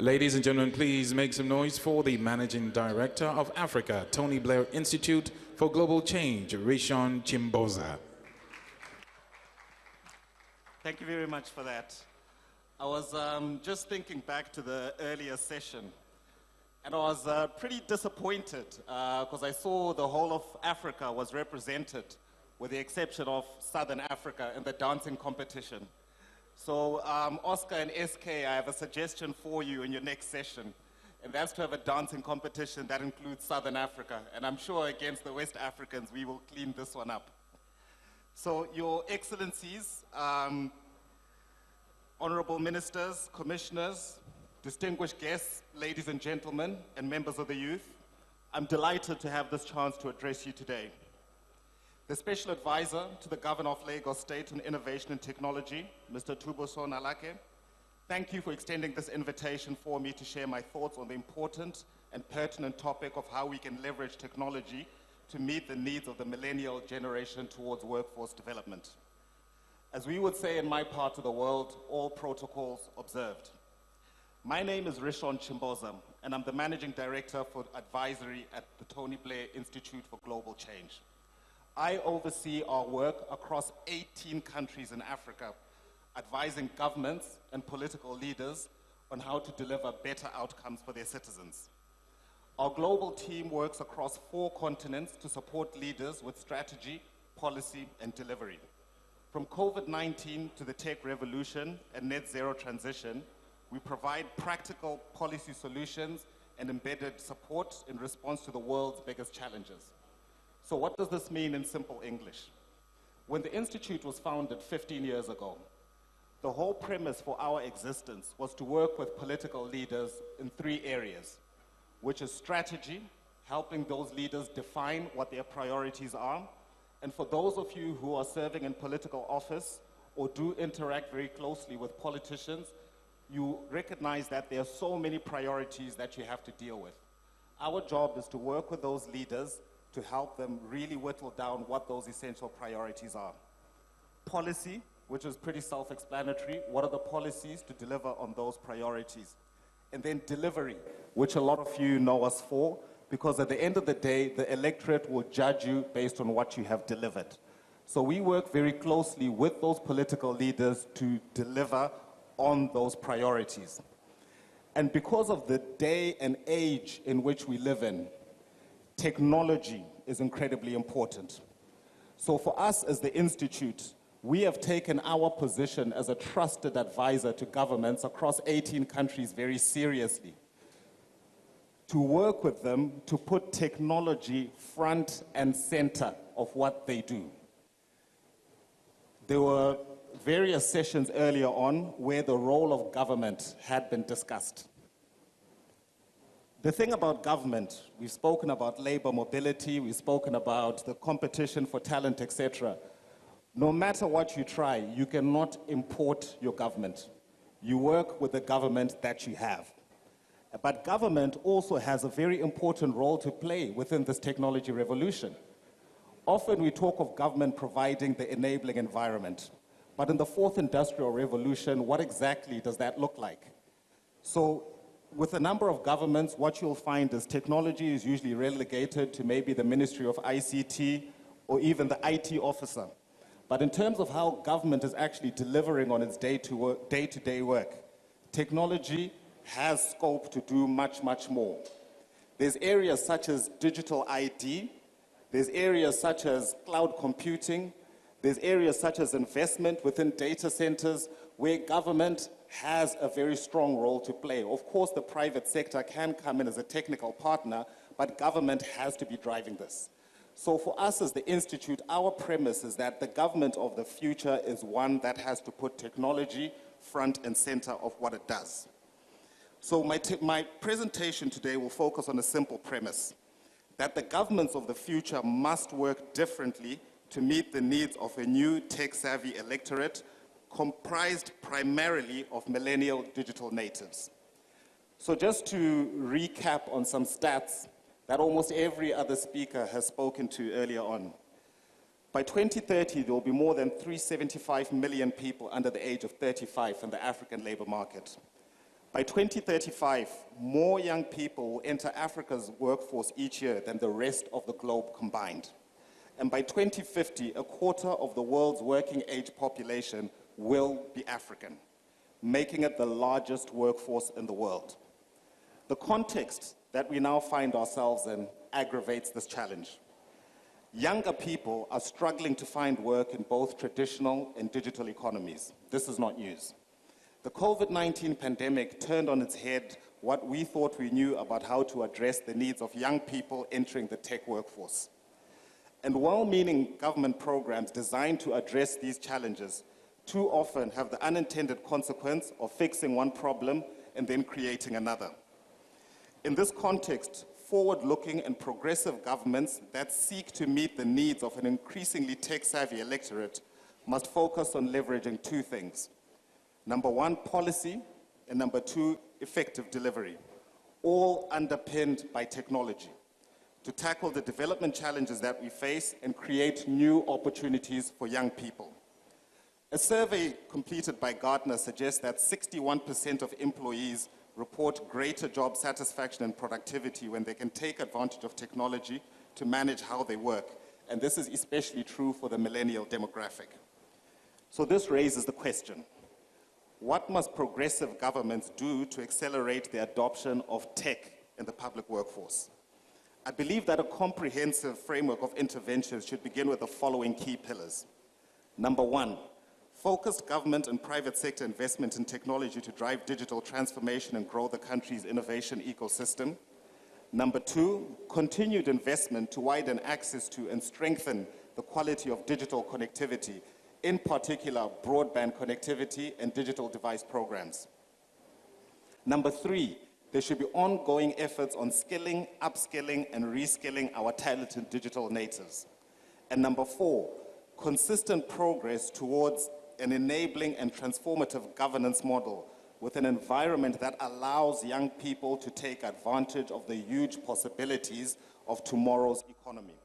Ladies and gentlemen, please make some noise for the Managing Director of Africa, Tony Blair Institute for Global Change, Rishon Chimboza. Thank you very much for that. I was just thinking back to the earlier session, and I was pretty disappointed because I saw the whole of Africa was represented, with the exception of Southern Africa in the dancing competition. So Oscar and SK, I have a suggestion for you in your next session, and that's to have a dancing competition that includes Southern Africa. And I'm sure against the West Africans, we will clean this one up. So Your Excellencies, honorable ministers, commissioners, distinguished guests, ladies and gentlemen, and members of the youth, I'm delighted to have this chance to address you today. The Special Advisor to the Governor of Lagos State on Innovation and Technology, Mr. Chimboza Alake, thank you for extending this invitation for me to share my thoughts on the important and pertinent topic of how we can leverage technology to meet the needs of the millennial generation towards workforce development. As we would say in my part of the world, all protocols observed. My name is Rishon Chimboza, and I'm the Managing Director for Advisory at the Tony Blair Institute for Global Change. I oversee our work across 18 countries in Africa, advising governments and political leaders on how to deliver better outcomes for their citizens. Our global team works across 4 continents to support leaders with strategy, policy, and delivery. From COVID-19 to the tech revolution and net zero transition, we provide practical policy solutions and embedded support in response to the world's biggest challenges. So what does this mean in simple English? When the Institute was founded 15 years ago, the whole premise for our existence was to work with political leaders in 3 areas, which is strategy, helping those leaders define what their priorities are, and for those of you who are serving in political office or do interact very closely with politicians, you recognize that there are so many priorities that you have to deal with. Our job is to work with those leaders to help them really whittle down what those essential priorities are. Policy, which is pretty self-explanatory. What are the policies to deliver on those priorities? And then delivery, which a lot of you know us for, because at the end of the day, the electorate will judge you based on what you have delivered. So we work very closely with those political leaders to deliver on those priorities. And because of the day and age in which we live in, technology is incredibly important. So for us as the Institute, we have taken our position as a trusted advisor to governments across 18 countries very seriously, to work with them to put technology front and center of what they do. There were various sessions earlier on where the role of government had been discussed. The thing about government, we've spoken about labor mobility, we've spoken about the competition for talent, etc. No matter what you try, you cannot import your government. You work with the government that you have. But government also has a very important role to play within this technology revolution. Often we talk of government providing the enabling environment. But in the 4th Industrial Revolution, what exactly does that look like? So with a number of governments, what you'll find is technology is usually relegated to maybe the Ministry of ICT or even the IT officer. But in terms of how government is actually delivering on its day-to-day work, technology has scope to do much, much more. There's areas such as digital ID, there's areas such as cloud computing, there's areas such as investment within data centers where government has a very strong role to play. Of course, the private sector can come in as a technical partner, but government has to be driving this. So for us as the Institute, our premise is that the government of the future is one that has to put technology front and center of what it does. So my presentation today will focus on a simple premise, that the governments of the future must work differently to meet the needs of a new tech-savvy electorate comprised primarily of millennial digital natives. So just to recap on some stats that almost every other speaker has spoken to earlier on. By 2030, there will be more than 375 million people under the age of 35 in the African labor market. By 2035, more young people will enter Africa's workforce each year than the rest of the globe combined. And by 2050, a quarter of the world's working age population will be African, making it the largest workforce in the world. The context that we now find ourselves in aggravates this challenge. Younger people are struggling to find work in both traditional and digital economies. This is not news. The COVID-19 pandemic turned on its head what we thought we knew about how to address the needs of young people entering the tech workforce. And well-meaning government programs designed to address these challenges too often have the unintended consequence of fixing one problem and then creating another. In this context, forward-looking and progressive governments that seek to meet the needs of an increasingly tech-savvy electorate must focus on leveraging two things. Number one, policy, and number two, effective delivery, all underpinned by technology, to tackle the development challenges that we face and create new opportunities for young people. A survey completed by Gartner suggests that 61% of employees report greater job satisfaction and productivity when they can take advantage of technology to manage how they work. And this is especially true for the millennial demographic. So this raises the question, what must progressive governments do to accelerate the adoption of tech in the public workforce? I believe that a comprehensive framework of interventions should begin with the following key pillars. Number one, focused government and private sector investment in technology to drive digital transformation and grow the country's innovation ecosystem. Number two, continued investment to widen access to and strengthen the quality of digital connectivity, in particular broadband connectivity and digital device programs. Number three, there should be ongoing efforts on skilling, upskilling, and reskilling our talented digital natives. And number four, consistent progress towards an enabling and transformative governance model with an environment that allows young people to take advantage of the huge possibilities of tomorrow's economy.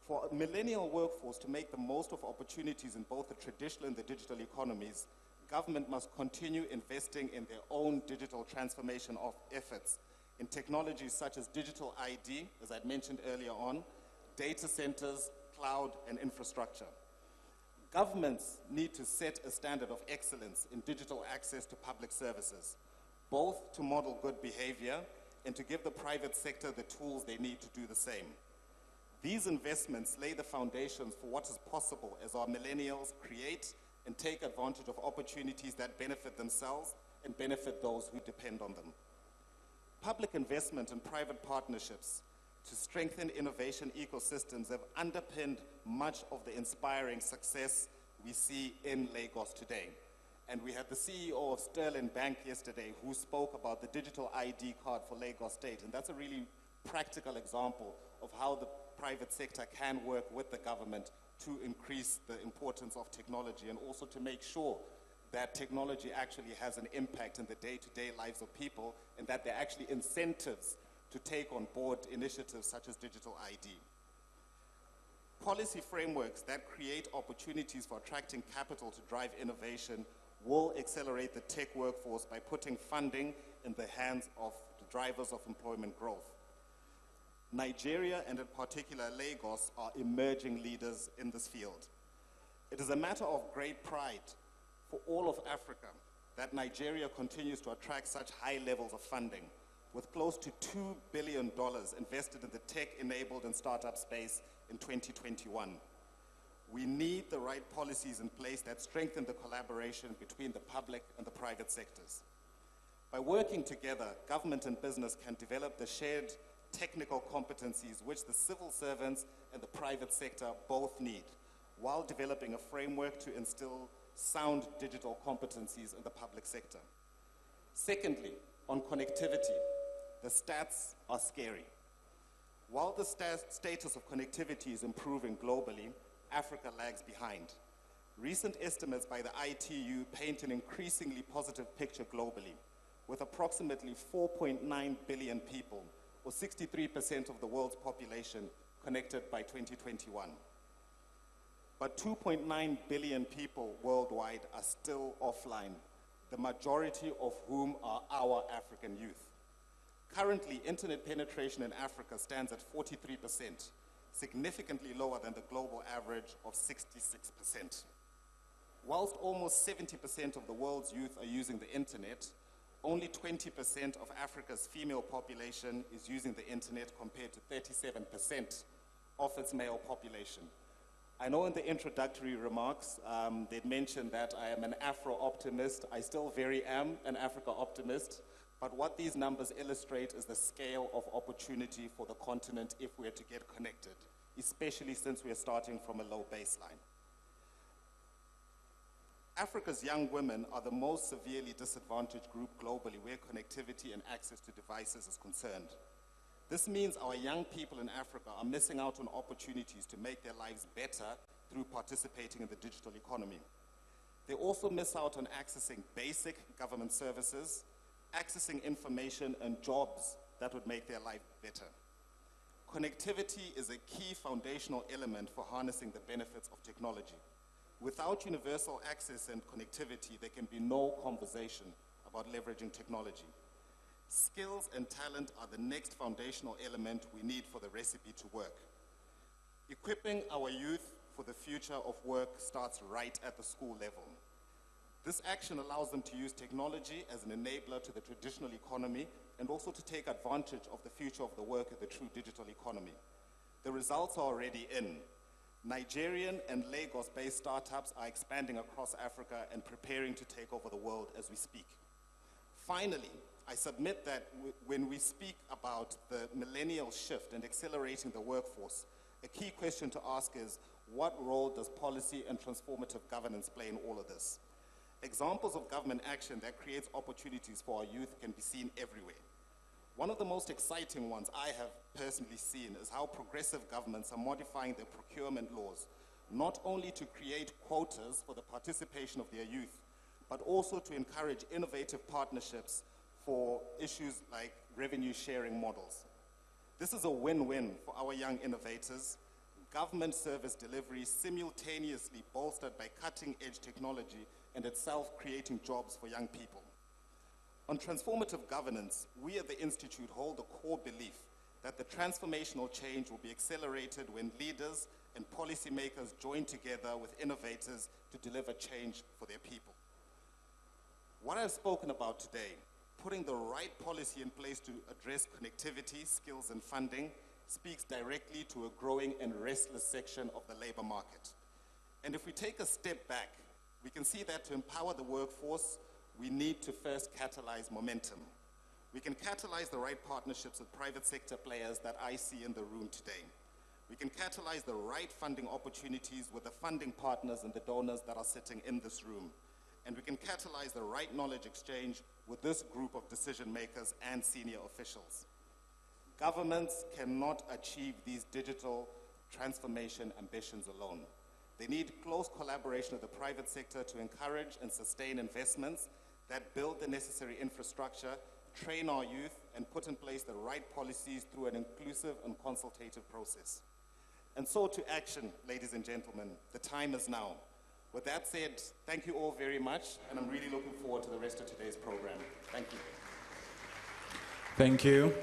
For a millennial workforce to make the most of opportunities in both the traditional and the digital economies, government must continue investing in their own digital transformation of efforts in technologies such as digital ID, as I mentioned earlier on, data centers, cloud, and infrastructure. Governments need to set a standard of excellence in digital access to public services, both to model good behavior and to give the private sector the tools they need to do the same. These investments lay the foundations for what is possible as our millennials create and take advantage of opportunities that benefit themselves and benefit those who depend on them. Public investment and private partnerships to strengthen innovation ecosystems have underpinned much of the inspiring success we see in Lagos today. And we had the CEO of Sterling Bank yesterday who spoke about the digital ID card for Lagos State. And that's a really practical example of how the private sector can work with the government to increase the importance of technology and also to make sure that technology actually has an impact in the day-to-day lives of people and that there are actually incentives to take on board initiatives such as digital ID. Policy frameworks that create opportunities for attracting capital to drive innovation will accelerate the tech workforce by putting funding in the hands of the drivers of employment growth. Nigeria, and in particular Lagos, are emerging leaders in this field. It is a matter of great pride for all of Africa that Nigeria continues to attract such high levels of funding, with close to $2 billion invested in the tech-enabled and startup space in 2021. We need the right policies in place that strengthen the collaboration between the public and the private sectors. By working together, government and business can develop the shared technical competencies which the civil servants and the private sector both need, while developing a framework to instill sound digital competencies in the public sector. Secondly, on connectivity, the stats are scary. While the status of connectivity is improving globally, Africa lags behind. Recent estimates by the ITU paint an increasingly positive picture globally, with approximately 4.9 billion people, or 63% of the world's population, connected by 2021. But 2.9 billion people worldwide are still offline the majority of whom are our African youth. Currently, internet penetration in Africa stands at 43%, significantly lower than the global average of 66%. Whilst almost 70% of the world's youth are using the internet, only 20% of Africa's female population is using the internet compared to 37% of its male population. I know in the introductory remarks, they'd mentioned that I am an Afro-optimist. I still very am an Africa-optimist, but what these numbers illustrate is the scale of opportunity for the continent if we are to get connected, especially since we are starting from a low baseline. Africa's young women are the most severely disadvantaged group globally where connectivity and access to devices is concerned. This means our young people in Africa are missing out on opportunities to make their lives better through participating in the digital economy. They also miss out on accessing basic government services, accessing information and jobs that would make their life better. Connectivity is a key foundational element for harnessing the benefits of technology. Without universal access and connectivity, there can be no conversation about leveraging technology. Skills and talent are the next foundational element we need for the recipe to work. Equipping our youth for the future of work starts right at the school level. This action allows them to use technology as an enabler to the traditional economy and also to take advantage of the future of the work in the true digital economy. The results are already in. Nigerian and Lagos-based startups are expanding across Africa and preparing to take over the world as we speak. Finally, I submit that when we speak about the millennial shift and accelerating the workforce, a key question to ask is, what role does policy and transformative governance play in all of this? Examples of government action that creates opportunities for our youth can be seen everywhere. One of the most exciting ones I have personally seen is how progressive governments are modifying their procurement laws, not only to create quotas for the participation of their youth, but also to encourage innovative partnerships for issues like revenue sharing models. This is a win-win for our young innovators. Government service delivery simultaneously bolstered by cutting-edge technology and itself creating jobs for young people. On transformative governance, we at the Institute hold the core belief that the transformational change will be accelerated when leaders and policymakers join together with innovators to deliver change for their people. What I've spoken about today, putting the right policy in place to address connectivity, skills, and funding, speaks directly to a growing and restless section of the labor market. And if we take a step back, we can see that to empower the workforce, we need to first catalyze momentum. We can catalyze the right partnerships with private sector players that I see in the room today. We can catalyze the right funding opportunities with the funding partners and the donors that are sitting in this room. And we can catalyze the right knowledge exchange with this group of decision makers and senior officials. Governments cannot achieve these digital transformation ambitions alone. They need close collaboration with the private sector to encourage and sustain investments that build the necessary infrastructure, train our youth, and put in place the right policies through an inclusive and consultative process. And so to action, ladies and gentlemen, the time is now. With that said, thank you all very much, and I'm really looking forward to the rest of today's program. Thank you. Thank you.